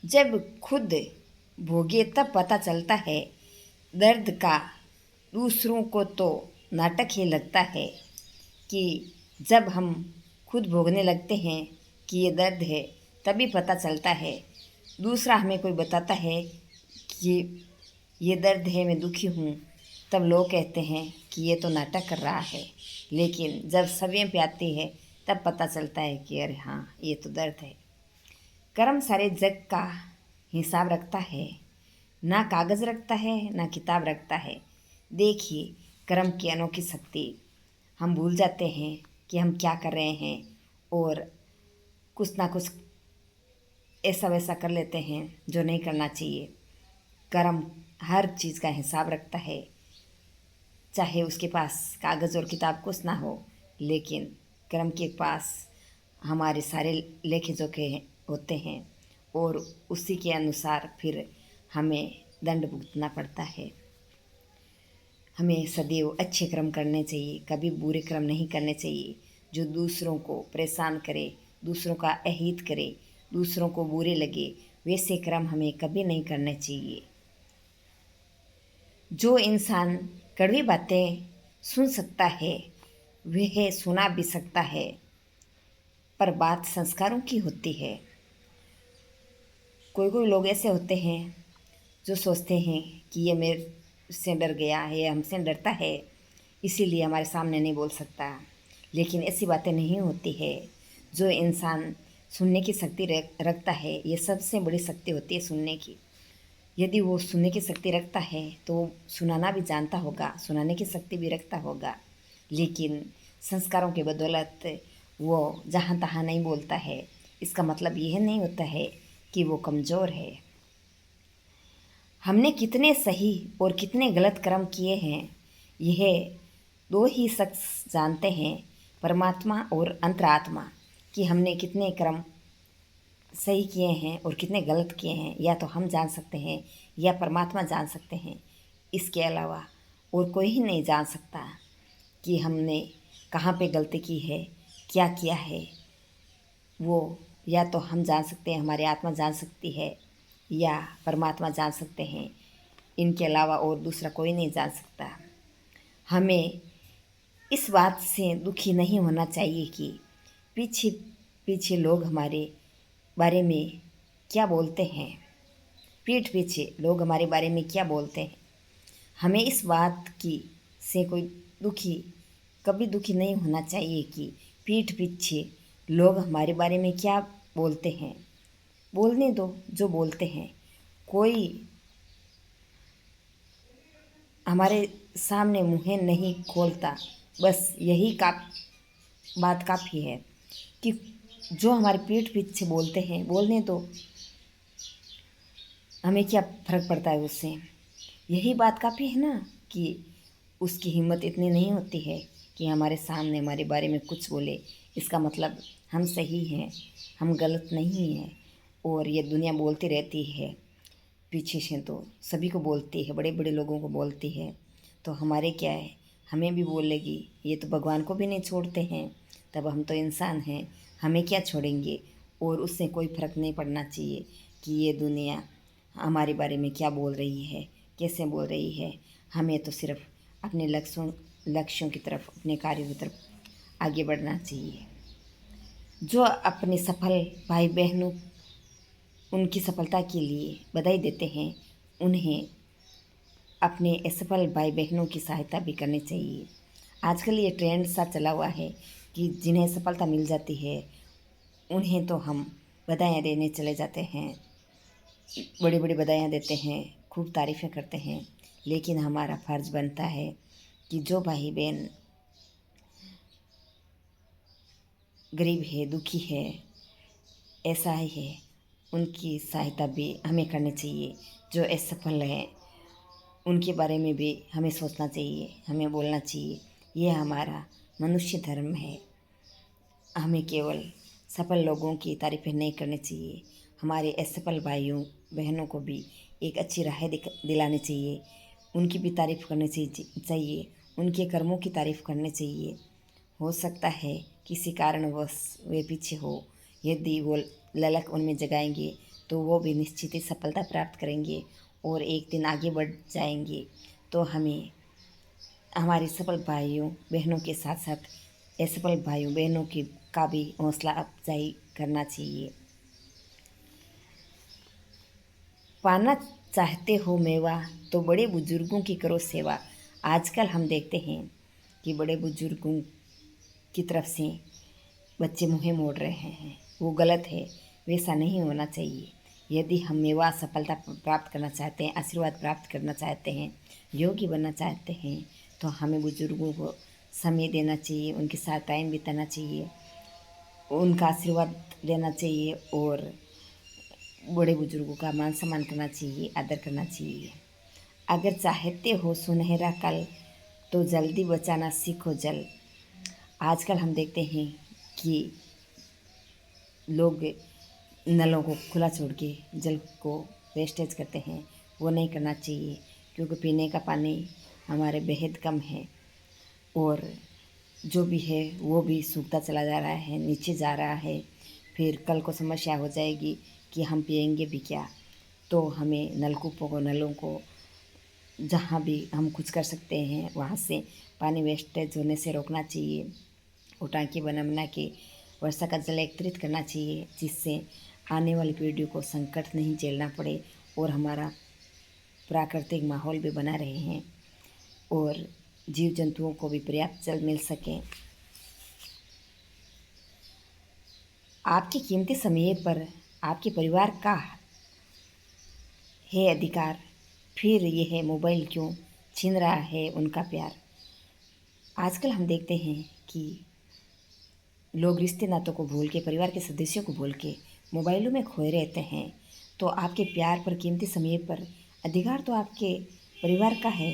जब खुद भोगे तब पता चलता है दर्द का। दूसरों को तो नाटक ही लगता है कि जब हम खुद भोगने लगते हैं कि ये दर्द है, तभी पता चलता है। दूसरा हमें कोई बताता है कि ये दर्द है, मैं दुखी हूँ, तब लोग कहते हैं कि ये तो नाटक कर रहा है। लेकिन जब समय पे आती है तब पता चलता है कि अरे हाँ, ये तो दर्द है। कर्म सारे जग का हिसाब रखता है, ना कागज़ रखता है ना किताब रखता है। देखिए कर्म की अनोखी शक्ति। हम भूल जाते हैं कि हम क्या कर रहे हैं और कुछ ना कुछ ऐसा वैसा कर लेते हैं जो नहीं करना चाहिए। कर्म हर चीज़ का हिसाब रखता है, चाहे उसके पास कागज़ और किताब कुछ ना हो, लेकिन कर्म के पास हमारे सारे लेखे जोखे होते हैं और उसी के अनुसार फिर हमें दंड भुगतना पड़ता है। हमें सदैव अच्छे कर्म करने चाहिए, कभी बुरे कर्म नहीं करने चाहिए जो दूसरों को परेशान करे, दूसरों का अहित करे, दूसरों को बुरे लगे। वैसे कर्म हमें कभी नहीं करने चाहिए। जो इंसान कड़वी बातें सुन सकता है वह सुना भी सकता है, पर बात संस्कारों की होती है। कोई कोई लोग ऐसे होते हैं जो सोचते हैं कि ये मेरे से डर गया है, हमसे डरता है, इसीलिए हमारे सामने नहीं बोल सकता। लेकिन ऐसी बातें नहीं होती है। जो इंसान सुनने की शक्ति रखता है, ये सबसे बड़ी शक्ति होती है सुनने की। यदि वो सुनने की शक्ति रखता है तो वो सुनाना भी जानता होगा, सुनाने की शक्ति भी रखता होगा। लेकिन संस्कारों के बदौलत वो जहाँ तहाँ नहीं बोलता है। इसका मतलब यह नहीं होता है कि वो कमज़ोर है। हमने कितने सही और कितने गलत कर्म किए हैं, यह दो ही शख्स जानते हैं, परमात्मा और अंतरात्मा, कि हमने कितने कर्म सही किए हैं और कितने गलत किए हैं। या तो हम जान सकते हैं या परमात्मा जान सकते हैं। इसके अलावा और कोई ही नहीं जान सकता कि हमने कहाँ पे गलती की है, क्या किया है। वो या तो हम जान सकते हैं, हमारी आत्मा जान सकती है, या परमात्मा जान सकते हैं। इनके अलावा और दूसरा कोई नहीं जान सकता। हमें इस बात से दुखी नहीं होना चाहिए कि पीछे पीछे लोग हमारे बारे में क्या बोलते हैं। पीठ पीछे लोग हमारे बारे में क्या बोलते हैं, हमें इस बात की से कोई दुखी कभी दुखी नहीं होना चाहिए कि पीठ पीछे लोग हमारे बारे में क्या बोलते हैं। बोलने दो जो बोलते हैं। कोई हमारे सामने मुँह नहीं खोलता। बस यही का बात काफ़ी है कि जो हमारे पीठ पीछे बोलते हैं बोलने दो, हमें क्या फ़र्क पड़ता है उससे। यही बात काफ़ी है ना कि उसकी हिम्मत इतनी नहीं होती है कि हमारे सामने हमारे बारे में कुछ बोले। इसका मतलब हम सही हैं, हम गलत नहीं हैं। और ये दुनिया बोलती रहती है पीछे से, तो सभी को बोलती है, बड़े बड़े लोगों को बोलती है। तो हमारे क्या है, हमें भी बोलेगी। ये तो भगवान को भी नहीं छोड़ते हैं, तब हम तो इंसान हैं, हमें क्या छोड़ेंगे। और उससे कोई फ़र्क नहीं पड़ना चाहिए कि ये दुनिया हमारे बारे में क्या बोल रही है, कैसे बोल रही है। हमें तो सिर्फ अपने लक्ष्यों की तरफ, अपने कार्यों की तरफ आगे बढ़ना चाहिए। जो अपने सफल भाई बहनों उनकी सफलता के लिए बधाई देते हैं, उन्हें अपने असफल भाई बहनों की सहायता भी करनी चाहिए। आजकल ये ट्रेंड सा चला हुआ है कि जिन्हें सफलता मिल जाती है उन्हें तो हम बधाइयाँ देने चले जाते हैं, बड़ी बड़ी बधाइयाँ देते हैं, खूब तारीफ़ें करते हैं। लेकिन हमारा फ़र्ज़ बनता है कि जो भाई बहन गरीब है, दुखी है, ऐसा ही है, उनकी सहायता भी हमें करनी चाहिए। जो असफल हैं उनके बारे में भी हमें सोचना चाहिए, हमें बोलना चाहिए। ये हमारा मनुष्य धर्म है। हमें केवल सफल लोगों की तारीफ़ें नहीं करनी चाहिए, हमारे असफल भाइयों बहनों को भी एक अच्छी राह दिलानी चाहिए। उनकी भी तारीफ़ करनी चाहिए, उनके कर्मों की तारीफ़ करनी चाहिए। हो सकता है किसी कारणवश वे पीछे हो, यदि वो ललक उनमें जगाएंगे तो वो भी निश्चित ही सफलता प्राप्त करेंगे और एक दिन आगे बढ़ जाएंगे। तो हमें हमारे सफल भाइयों बहनों के साथ साथ असफल भाइयों बहनों की का भी हौसला अफजाई करना चाहिए। पाना चाहते हो मेवा तो बड़े बुजुर्गों की करो सेवा। आजकल हम देखते हैं कि बड़े बुजुर्गों की तरफ से बच्चे मुँह मोड़ रहे हैं, वो गलत है, वैसा नहीं होना चाहिए। यदि हम मेवा सफलता प्राप्त करना चाहते हैं, आशीर्वाद प्राप्त करना चाहते हैं, योगी बनना चाहते हैं, तो हमें बुजुर्गों को समय देना चाहिए, उनके साथ टाइम बिताना चाहिए, उनका आशीर्वाद लेना चाहिए और बड़े बुजुर्गों का मान सम्मान करना चाहिए, आदर करना चाहिए। अगर चाहते हो सुनहरा कल तो जल्दी बचाना सीखो जल। आजकल हम देखते हैं कि लोग नलों को खुला छोड़ के जल को वेस्टेज करते हैं, वो नहीं करना चाहिए क्योंकि पीने का पानी हमारे बेहद कम है और जो भी है वो भी सूखता चला जा रहा है, नीचे जा रहा है। फिर कल को समस्या हो जाएगी कि हम पिएंगे भी क्या। तो हमें नलकूपों को नलों को जहाँ भी हम कुछ कर सकते हैं वहाँ से पानी वेस्टेज होने से रोकना चाहिए और टांकी बना के वर्षा का जल एकत्रित करना चाहिए, जिससे आने वाली पीढ़ियों को संकट नहीं झेलना पड़े और हमारा प्राकृतिक माहौल भी बना रहे हैं और जीव जंतुओं को भी पर्याप्त जल मिल सके। आपके कीमती समय पर आपके परिवार का है अधिकार, फिर यह मोबाइल क्यों छीन रहा है उनका प्यार। आजकल हम देखते हैं कि लोग रिश्ते नातों को भूल के, परिवार के सदस्यों को भूल के मोबाइलों में खोए रहते हैं। तो आपके प्यार पर, कीमती समय पर अधिकार तो आपके परिवार का है,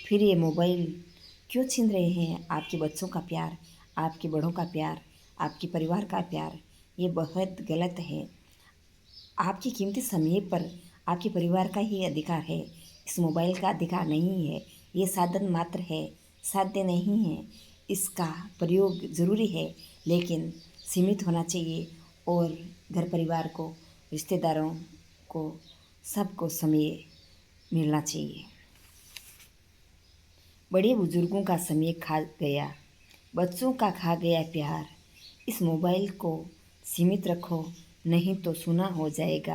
फिर ये मोबाइल क्यों छीन रहे हैं आपके बच्चों का प्यार, आपके बड़ों का प्यार, आपके परिवार का प्यार। ये बहुत गलत है। आपके कीमती समय पर आपके परिवार का ही अधिकार है, इस मोबाइल का अधिकार नहीं है। ये साधन मात्र है, साध्य नहीं है। इसका प्रयोग ज़रूरी है लेकिन सीमित होना चाहिए और घर परिवार को, रिश्तेदारों को, सबको समय मिलना चाहिए। बड़े बुजुर्गों का समय खा गया, बच्चों का खा गया प्यार। इस मोबाइल को सीमित रखो, नहीं तो सुना हो जाएगा।